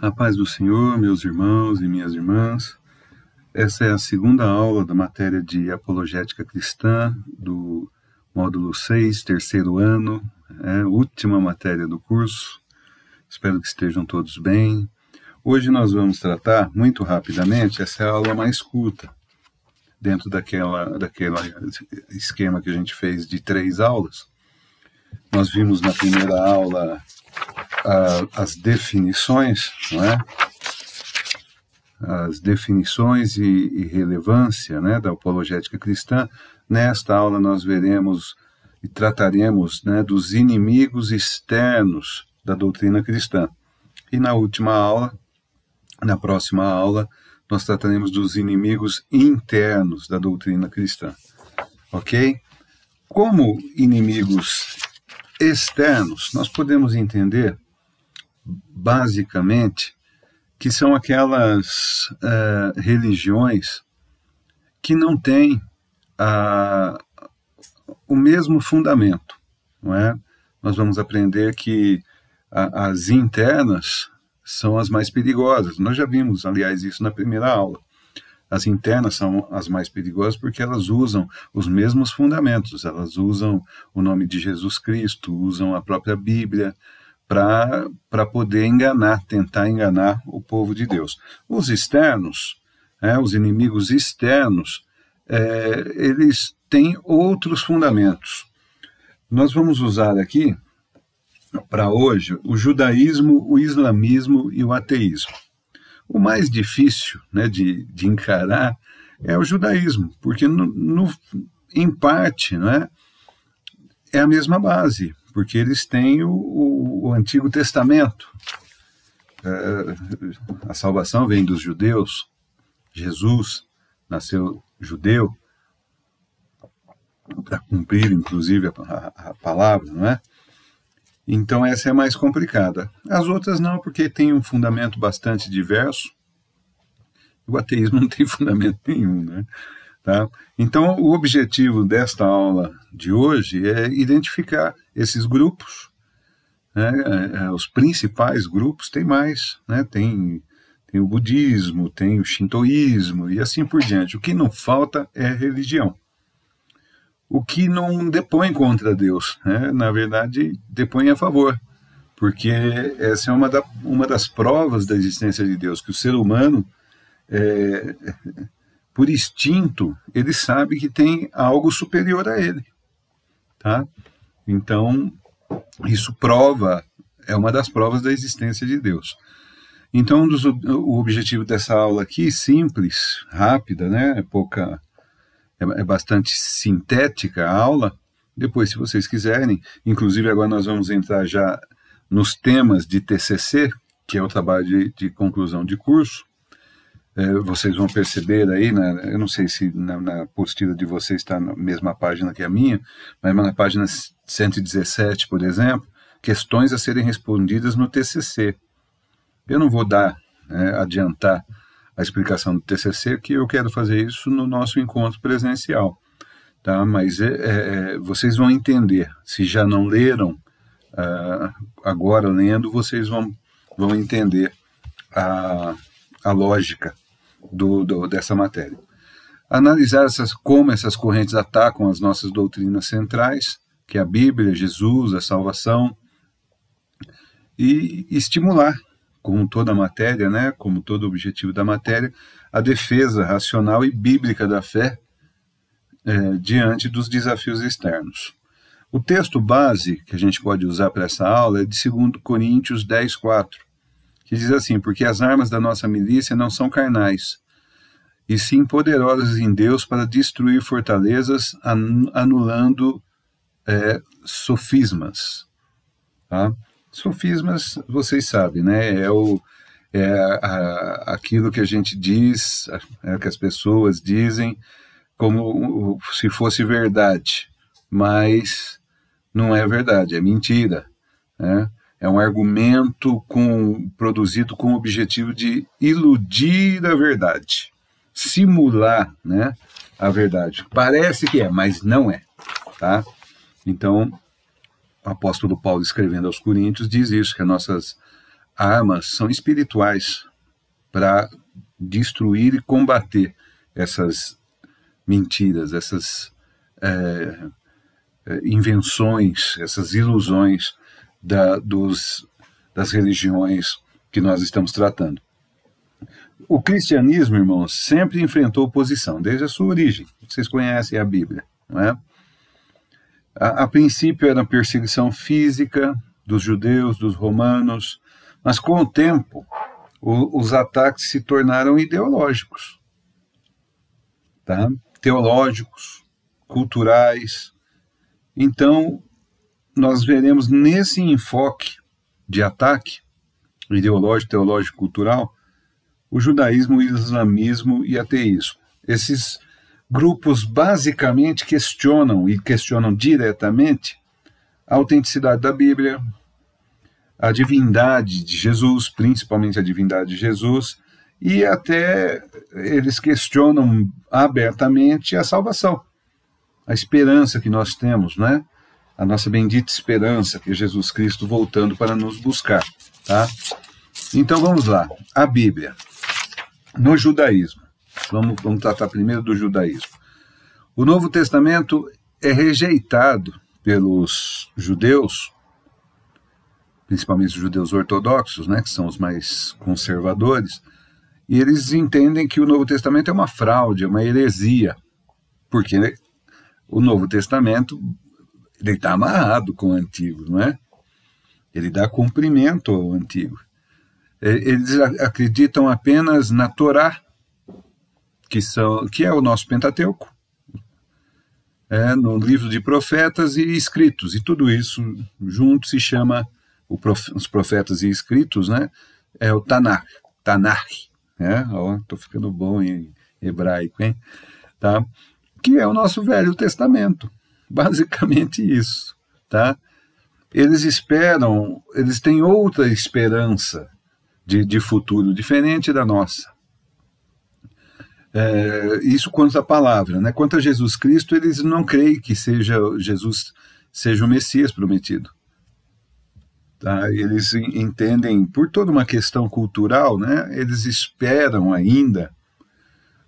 A paz do Senhor, meus irmãos e minhas irmãs. Essa é a segunda aula da matéria de Apologética Cristã, do módulo 6, terceiro ano, última matéria do curso. Espero que estejam todos bem. Hoje nós vamos tratar, muito rapidamente, essa é a aula mais curta, dentro daquele esquema que a gente fez de 3 aulas. Nós vimos na primeira aula as definições, não é? As definições e relevância, né, da apologética cristã. Nesta aula nós veremos e trataremos, né, dos inimigos externos da doutrina cristã. E na última aula, na próxima aula, nós trataremos dos inimigos internos da doutrina cristã. Ok? Como inimigos externos, nós podemos entender, basicamente, que são aquelas religiões que não têm o mesmo fundamento, não é? Nós vamos aprender que as internas são as mais perigosas. Nós já vimos, aliás, isso na primeira aula. As internas são as mais perigosas porque elas usam os mesmos fundamentos, elas usam o nome de Jesus Cristo, usam a própria Bíblia para poder tentar enganar o povo de Deus. Os externos, os inimigos externos, eles têm outros fundamentos. Nós vamos usar aqui, para hoje, o judaísmo, o islamismo e o ateísmo. O mais difícil, né, de encarar é o judaísmo, porque em parte, né, é a mesma base, porque eles têm o Antigo Testamento. A salvação vem dos judeus, Jesus nasceu judeu, para cumprir, inclusive, a palavra, não é? Então essa é mais complicada. As outras não, porque tem um fundamento bastante diverso. O ateísmo não tem fundamento nenhum, né? Tá? Então o objetivo desta aula de hoje é identificar esses grupos, né? Os principais grupos, tem mais, né? Tem o budismo, tem o shintoísmo e assim por diante. O que não falta é religião. O que não depõe contra Deus, né? Na verdade, depõe a favor, porque essa é uma das provas da existência de Deus, que o ser humano, por instinto, ele sabe que tem algo superior a ele. Tá? Então, isso é uma das provas da existência de Deus. Então, o objetivo dessa aula aqui, simples, rápida, né? É bastante sintética a aula. Depois, se vocês quiserem, inclusive agora nós vamos entrar já nos temas de TCC, que é o trabalho de conclusão de curso. Vocês vão perceber aí, eu não sei se na apostila de vocês está na mesma página que a minha, mas na página 117, por exemplo, questões a serem respondidas no TCC. Eu não vou adiantar a explicação do TCC, que eu quero fazer isso no nosso encontro presencial, tá? Mas vocês vão entender, se já não leram, agora lendo, vocês vão entender a lógica dessa matéria. Analisar como essas correntes atacam as nossas doutrinas centrais, que é a Bíblia, Jesus, a salvação, e estimular, como toda a matéria, né, como todo o objetivo da matéria, a defesa racional e bíblica da fé diante dos desafios externos. O texto base que a gente pode usar para essa aula é de 2 Coríntios 10:4, que diz assim: porque as armas da nossa milícia não são carnais, e sim poderosas em Deus para destruir fortalezas, anulando sofismas. Tá? Sofismas, vocês sabem, né? Aquilo que a gente diz, que as pessoas dizem como se fosse verdade, mas não é verdade, é mentira, né? É um argumento produzido com o objetivo de iludir a verdade, simular, né, a verdade. Parece que é, mas não é. Tá? Então, o apóstolo Paulo, escrevendo aos Coríntios, diz isso, que as nossas armas são espirituais para destruir e combater essas mentiras, essas invenções, essas ilusões das religiões que nós estamos tratando. O cristianismo, irmãos, sempre enfrentou oposição, desde a sua origem. Vocês conhecem a Bíblia, não é? A princípio era perseguição física dos judeus, dos romanos, mas com o tempo os ataques se tornaram ideológicos, tá? Teológicos, culturais. Então, nós veremos nesse enfoque de ataque ideológico, teológico, cultural, o judaísmo, o islamismo e ateísmo. Esses grupos basicamente questionam diretamente a autenticidade da Bíblia, a divindade de Jesus, principalmente a divindade de Jesus, e até eles questionam abertamente a salvação, a esperança que nós temos, né? A nossa bendita esperança, que é Jesus Cristo voltando para nos buscar, tá? Então vamos lá, a Bíblia, no judaísmo. Vamos tratar primeiro do judaísmo. O Novo Testamento é rejeitado pelos judeus, principalmente os judeus ortodoxos, né, que são os mais conservadores, e eles entendem que o Novo Testamento é uma fraude, é uma heresia, porque, né, o Novo Testamento está amarrado com o Antigo, não é? Ele dá cumprimento ao Antigo. Eles acreditam apenas na Torá, que é o nosso Pentateuco, no livro de profetas e escritos, e tudo isso junto se chama, os profetas e escritos, né? É o Tanakh, né? Estou ficando bom em hebraico, hein? Tá? Que é o nosso Velho Testamento, basicamente isso, tá? Eles têm outra esperança de futuro, diferente da nossa. Isso quanto à palavra, né? Quanto a Jesus Cristo, eles não creem que Jesus seja o Messias prometido. Tá? Eles entendem, por toda uma questão cultural, né? Eles esperam ainda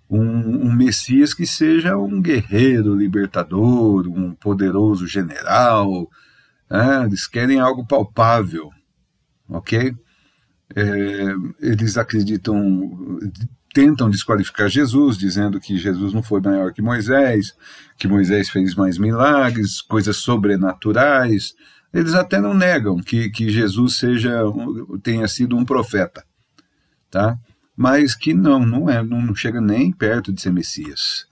um Messias que seja um guerreiro libertador, um poderoso general, né? Eles querem algo palpável, ok? Eles tentam desqualificar Jesus, dizendo que Jesus não foi maior que Moisés fez mais milagres, coisas sobrenaturais. Eles até não negam que Jesus tenha sido um profeta, tá? Mas que não chega nem perto de ser Messias,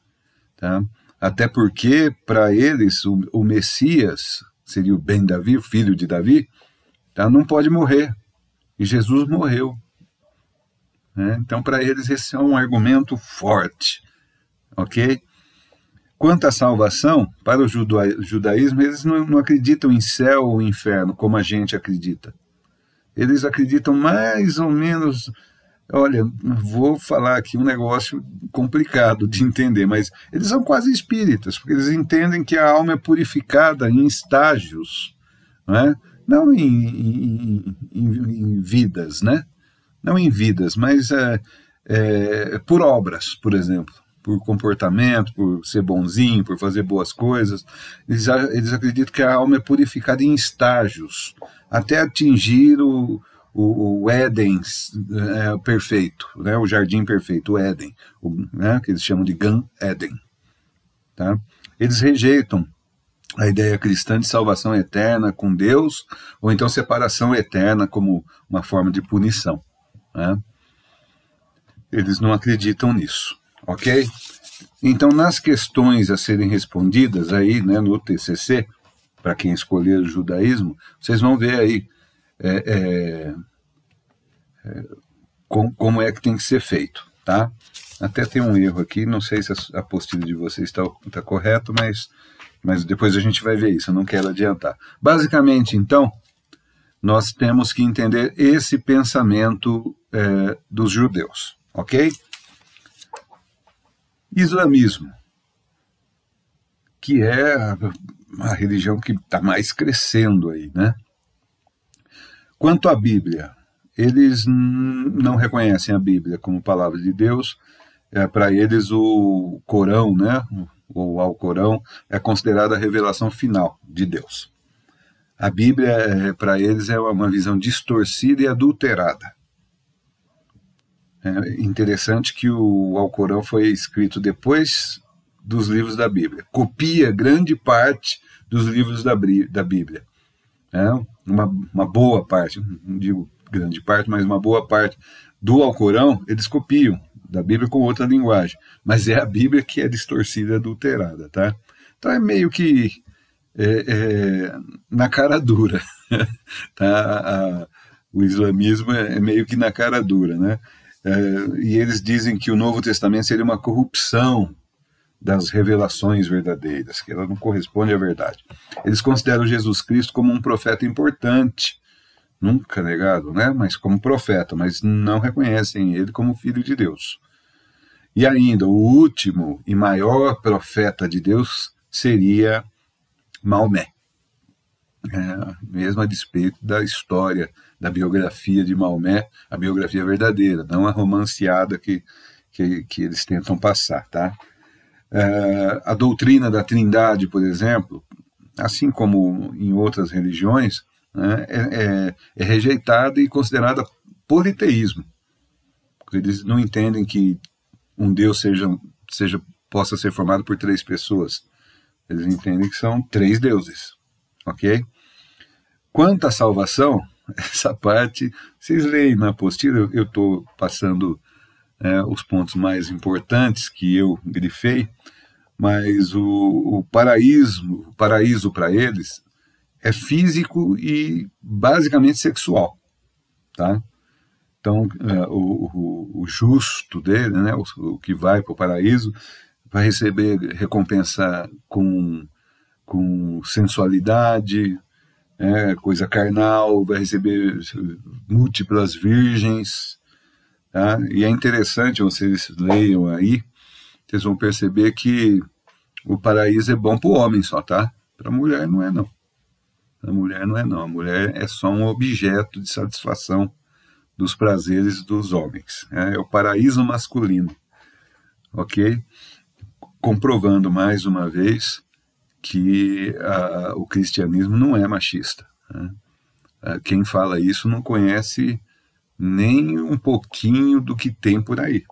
tá? Até porque, para eles, o Messias seria o Ben Davi, o filho de Davi, tá? Não pode morrer, e Jesus morreu. Então, para eles, esse é um argumento forte, ok? Quanto à salvação, para o judaísmo, eles não acreditam em céu ou inferno, como a gente acredita. Eles acreditam mais ou menos... Olha, vou falar aqui um negócio complicado de entender, mas eles são quase espíritas, porque eles entendem que a alma é purificada em estágios, não em vidas, né? Não em vidas, mas por obras, por exemplo, por comportamento, por ser bonzinho, por fazer boas coisas. Eles acreditam que a alma é purificada em estágios, até atingir o Éden perfeito, né? O jardim perfeito, o Éden, que eles chamam de Gan Éden. Tá? Eles rejeitam a ideia cristã de salvação eterna com Deus, ou então separação eterna como uma forma de punição. Né? Eles não acreditam nisso, ok? Então, nas questões a serem respondidas aí, né, no TCC, para quem escolher o judaísmo, vocês vão ver aí como é que tem que ser feito, tá? Até tem um erro aqui, não sei se a apostila de vocês está correta, mas depois a gente vai ver isso, eu não quero adiantar. Basicamente, então, nós temos que entender esse pensamento dos judeus, ok? Islamismo, que é a religião que está mais crescendo aí, né? Quanto à Bíblia, eles não reconhecem a Bíblia como palavra de Deus. Para eles o Corão, né, ou Alcorão, é considerada a revelação final de Deus. A Bíblia, para eles, é uma visão distorcida e adulterada. É interessante que o Alcorão foi escrito depois dos livros da Bíblia. Copia grande parte dos livros da Bíblia. Uma boa parte, não digo grande parte, mas uma boa parte do Alcorão, eles copiam da Bíblia com outra linguagem. Mas é a Bíblia que é distorcida e adulterada, tá? Então é meio que na cara dura. Tá? O islamismo é meio que na cara dura, né? E eles dizem que o Novo Testamento seria uma corrupção das revelações verdadeiras, que ela não corresponde à verdade. Eles consideram Jesus Cristo como um profeta importante, nunca negado, né? Mas como profeta, mas não reconhecem ele como filho de Deus. E ainda, o último e maior profeta de Deus seria Maomé. Mesmo a despeito da história, da biografia de Maomé, a biografia verdadeira, não a romanceada que eles tentam passar, tá? A doutrina da Trindade, por exemplo, assim como em outras religiões, né, é rejeitada e considerada politeísmo. Eles não entendem que um Deus possa ser formado por 3 pessoas. Eles entendem que são 3 deuses, ok? Quanto à salvação, essa parte, vocês leem na apostila, eu estou passando os pontos mais importantes que eu grifei, mas o paraíso para eles é físico e basicamente sexual, tá? Então, o justo dele, né, o que vai para o paraíso, vai receber recompensa com sensualidade, coisa carnal, vai receber múltiplas virgens, tá? E é interessante, vocês leiam aí, vocês vão perceber que o paraíso é bom para o homem só, tá? Para a mulher não é não. A mulher não é não. A mulher é só um objeto de satisfação dos prazeres dos homens. É o paraíso masculino, ok? Comprovando mais uma vez que o cristianismo não é machista, né? Quem fala isso não conhece nem um pouquinho do que tem por aí.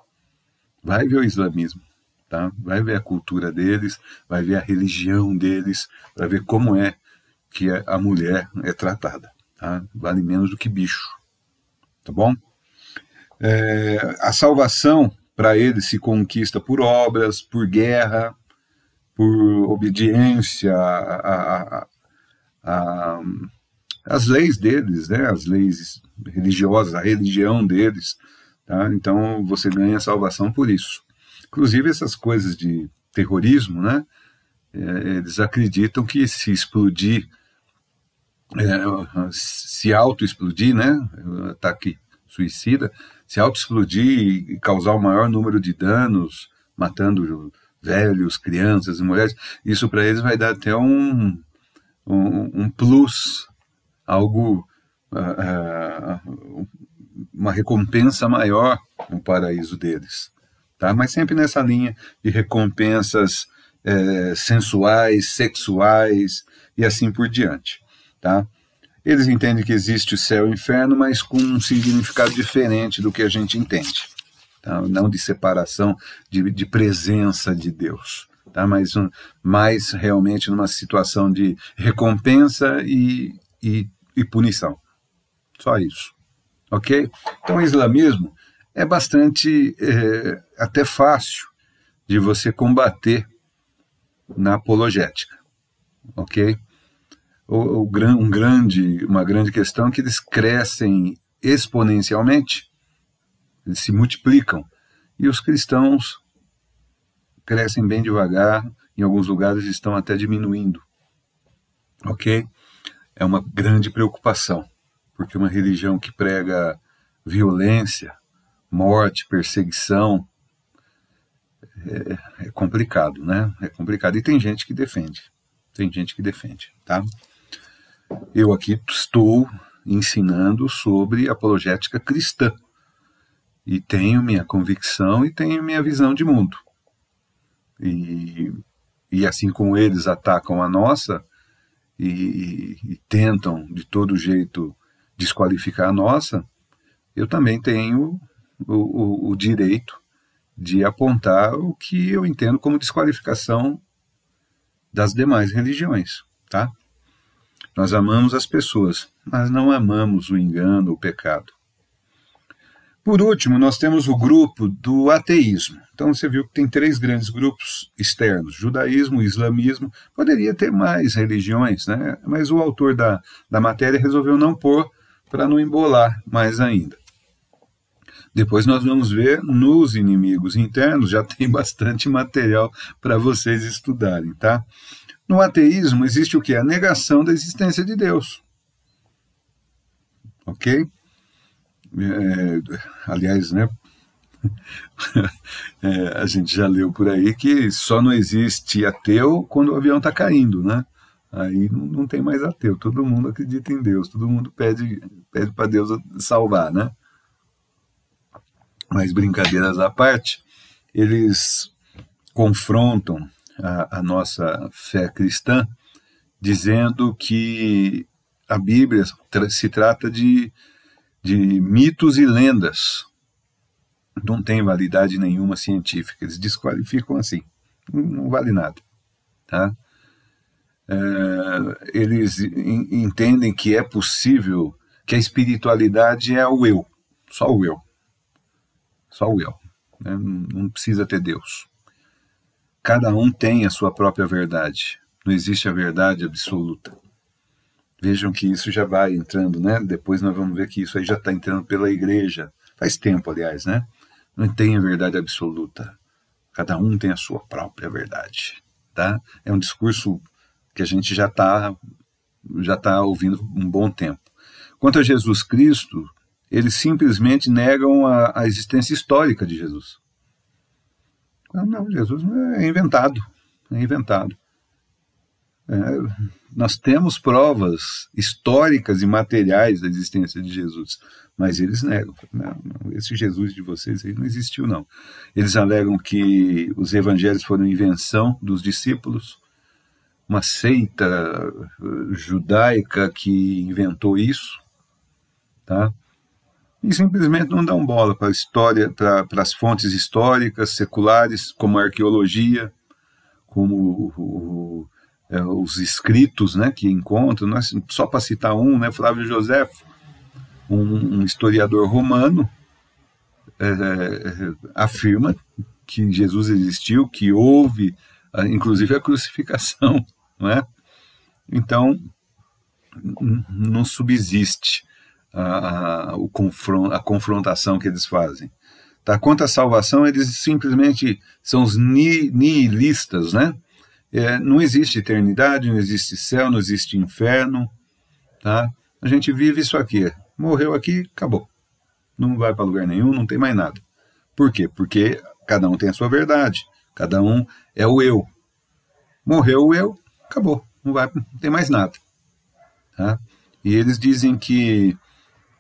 Vai ver o islamismo, tá? Vai ver a cultura deles, vai ver a religião deles, vai ver como é que a mulher é tratada, tá? Vale menos do que bicho, tá bom? A salvação para eles se conquista por obras, por guerra, por obediência às leis deles, né? As leis religiosas, a religião deles, tá? Então você ganha salvação por isso. Inclusive essas coisas de terrorismo, né? Eles acreditam que se explodir, se auto-explodir, né? Ataque suicida, se auto-explodir e causar o maior número de danos, matando velhos, crianças e mulheres, isso para eles vai dar até um plus, algo, uma recompensa maior no paraíso deles, tá? Mas sempre nessa linha de recompensas sensuais, sexuais e assim por diante, tá? Eles entendem que existe o céu e o inferno, mas com um significado diferente do que a gente entende, tá? Não de separação, de presença de Deus, tá? Mas mais realmente numa situação de recompensa e punição. Só isso, ok? Então o islamismo é bastante, até fácil de você combater na apologética, ok? Uma grande questão é que eles crescem exponencialmente, eles se multiplicam, e os cristãos crescem bem devagar, em alguns lugares estão até diminuindo, ok? É uma grande preocupação, porque uma religião que prega violência, morte, perseguição, é complicado, né? É complicado, e tem gente que defende, tá? Eu aqui estou ensinando sobre apologética cristã. E tenho minha convicção e tenho minha visão de mundo. E assim como eles atacam a nossa e tentam de todo jeito desqualificar a nossa, eu também tenho o direito de apontar o que eu entendo como desqualificação das demais religiões, tá? Nós amamos as pessoas, mas não amamos o engano, o pecado. Por último, nós temos o grupo do ateísmo. Então você viu que tem 3 grandes grupos externos, judaísmo, islamismo, poderia ter mais religiões, né? Mas o autor da matéria resolveu não pôr para não embolar mais ainda. Depois nós vamos ver nos inimigos internos, já tem bastante material para vocês estudarem, tá? No ateísmo existe o quê? A negação da existência de Deus. Ok? Aliás, né? A gente já leu por aí que só não existe ateu quando o avião está caindo, né? Aí não tem mais ateu, todo mundo acredita em Deus, todo mundo pede para Deus salvar, né? Mas brincadeiras à parte, eles confrontam a nossa fé cristã dizendo que a Bíblia se trata de mitos e lendas, não tem validade nenhuma científica, eles desqualificam assim, não vale nada, tá? Eles entendem que é possível, que a espiritualidade é o eu, só o eu, né? Não precisa ter Deus. Cada um tem a sua própria verdade, não existe a verdade absoluta. Vejam que isso já vai entrando, né? Depois nós vamos ver que isso aí já está entrando pela igreja, faz tempo, aliás, né? Não tem a verdade absoluta, cada um tem a sua própria verdade, tá? É um discurso que a gente já tá ouvindo um bom tempo. Quanto a Jesus Cristo, eles simplesmente negam a existência histórica de Jesus. Não, Jesus é inventado. Nós temos provas históricas e materiais da existência de Jesus, mas eles negam. Não, esse Jesus de vocês aí não existiu, não. Eles alegam que os evangelhos foram invenção dos discípulos, uma seita judaica que inventou isso, tá? E simplesmente não dão bola para a história, para as fontes históricas, seculares, como a arqueologia, como os escritos, né, que encontram, né, só para citar um, né, Flávio Joséfo, um historiador romano, afirma que Jesus existiu, que houve, inclusive, a crucificação, não é? Então, não subsiste a confrontação que eles fazem. Tá? Quanto à salvação, eles simplesmente são os nihilistas, né? Não existe eternidade, não existe céu, não existe inferno, tá? A gente vive isso aqui, morreu aqui, acabou. Não vai para lugar nenhum, não tem mais nada. Por quê? Porque cada um tem a sua verdade, cada um é o eu. Morreu o eu, acabou, não tem mais nada. Tá? E eles dizem que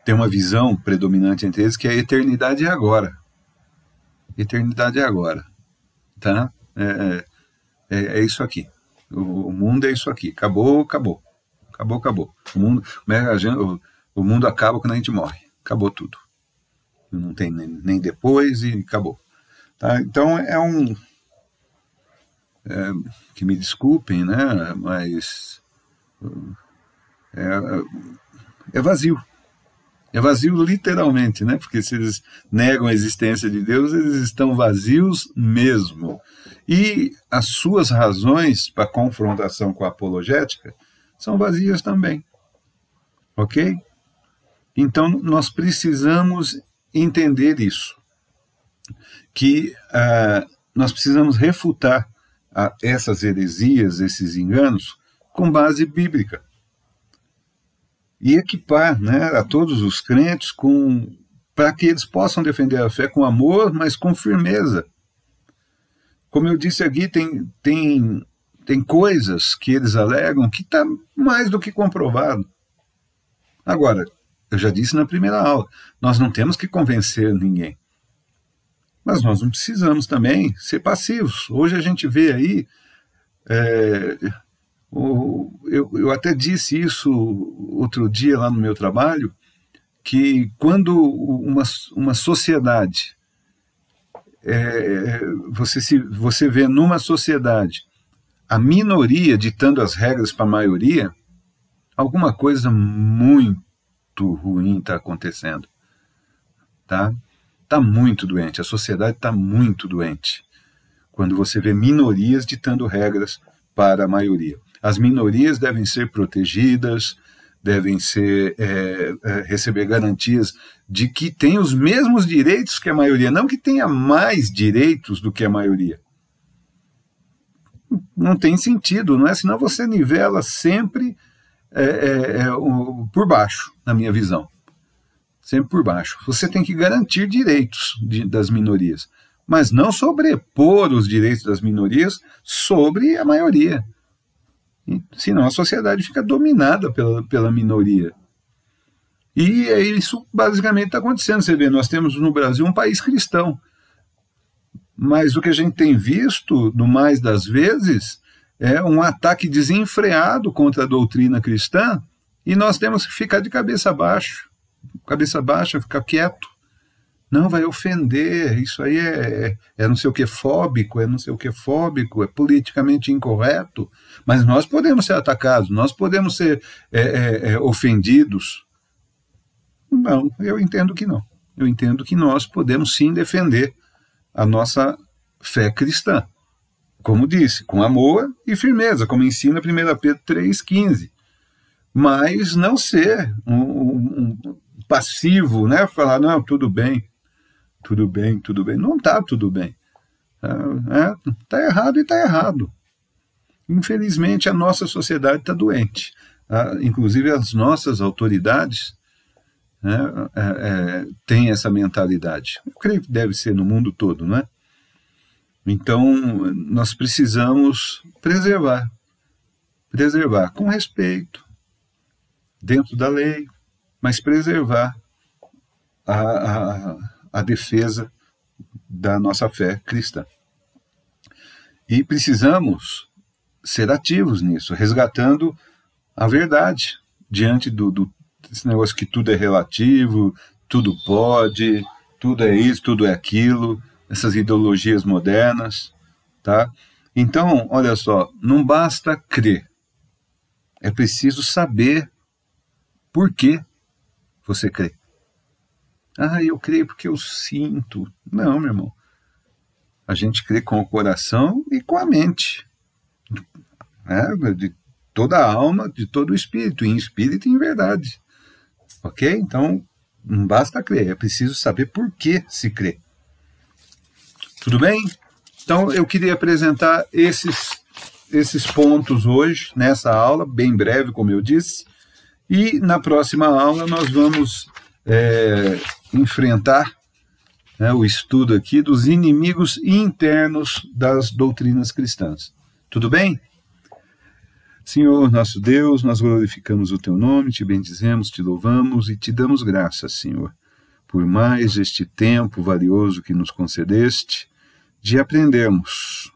tem uma visão predominante entre eles que a eternidade é agora. Eternidade é agora. Tá? É isso aqui. O mundo é isso aqui. Acabou. O mundo acaba quando a gente morre. Acabou tudo. Não tem nem depois e acabou. Tá? Então que me desculpem, né? Mas é vazio. É vazio literalmente, né? Porque se eles negam a existência de Deus, eles estão vazios mesmo. E as suas razões para confrontação com a apologética são vazias também. Ok? Então, nós precisamos entender isso. Que nós precisamos refutar essas heresias, esses enganos, com base bíblica. E equipar, né, a todos os crentes para que eles possam defender a fé com amor, mas com firmeza. Como eu disse aqui, tem coisas que eles alegam que está mais do que comprovado. Agora, eu já disse na primeira aula, nós não temos que convencer ninguém. Mas nós não precisamos também ser passivos. Hoje a gente vê aí, eu até disse isso outro dia lá no meu trabalho, que quando uma sociedade, você vê numa sociedade a minoria ditando as regras para a maioria, alguma coisa muito ruim está acontecendo. Tá? Está muito doente, a sociedade está muito doente, quando você vê minorias ditando regras para a maioria. As minorias devem ser protegidas, devem receber garantias de que tem os mesmos direitos que a maioria, não que tenha mais direitos do que a maioria. Não tem sentido, não é? Senão você nivela sempre por baixo, na minha visão. Sempre por baixo. Você tem que garantir direitos das minorias, mas não sobrepor os direitos das minorias sobre a maioria. Senão a sociedade fica dominada pela minoria. E é isso basicamente está acontecendo. Você vê, nós temos no Brasil um país cristão, mas o que a gente tem visto, no mais das vezes, é um ataque desenfreado contra a doutrina cristã, e nós temos que ficar de cabeça baixa, ficar quieto. Não, vai ofender, isso aí é não sei o que fóbico, é politicamente incorreto, mas nós podemos ser atacados, nós podemos ser ofendidos. Não, eu entendo que não. Eu entendo que nós podemos sim defender a nossa fé cristã, como disse, com amor e firmeza, como ensina 1 Pedro 3,15, mas não ser um passivo, né? Falar, não, tudo bem, não está tudo bem, está errado e está errado. Infelizmente a nossa sociedade está doente, inclusive as nossas autoridades têm essa mentalidade. Eu creio que deve ser no mundo todo, não é? Então nós precisamos preservar com respeito, dentro da lei, mas preservar a defesa da nossa fé cristã. E precisamos ser ativos nisso, resgatando a verdade diante desse negócio que tudo é relativo, tudo pode, tudo é isso, tudo é aquilo, essas ideologias modernas, tá? Então, olha só, não basta crer, é preciso saber por que você crê. Eu creio porque eu sinto. Não, meu irmão. A gente crê com o coração e com a mente. De toda a alma, de todo o espírito, em espírito e em verdade. Ok? Então, não basta crer, é preciso saber por que se crê. Tudo bem? Então, eu queria apresentar esses pontos hoje, nessa aula, bem breve, como eu disse, e na próxima aula nós vamos enfrentar o estudo aqui dos inimigos internos das doutrinas cristãs. Tudo bem? Senhor, nosso Deus, nós glorificamos o Teu nome, Te bendizemos, Te louvamos e Te damos graças, Senhor, por mais este tempo valioso que nos concedeste, de aprendermos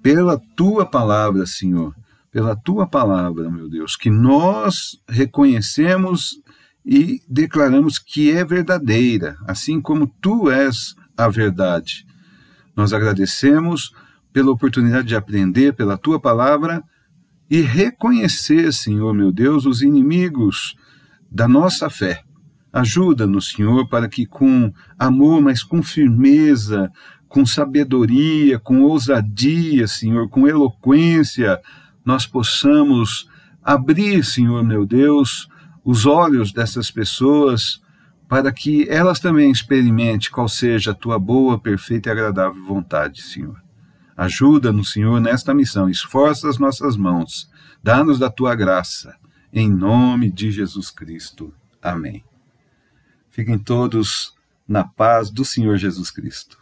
pela Tua palavra, Senhor, pela Tua palavra, meu Deus, que nós reconhecemos e declaramos que é verdadeira, assim como Tu és a verdade. Nós agradecemos pela oportunidade de aprender pela Tua palavra e reconhecer, Senhor, meu Deus, os inimigos da nossa fé. Ajuda-nos, Senhor, para que com amor, mas com firmeza, com sabedoria, com ousadia, Senhor, com eloquência, nós possamos abrir, Senhor, meu Deus, os olhos dessas pessoas, para que elas também experimentem qual seja a Tua boa, perfeita e agradável vontade, Senhor. Ajuda-nos, Senhor, nesta missão, esforça as nossas mãos, dá-nos da Tua graça, em nome de Jesus Cristo. Amém. Fiquem todos na paz do Senhor Jesus Cristo.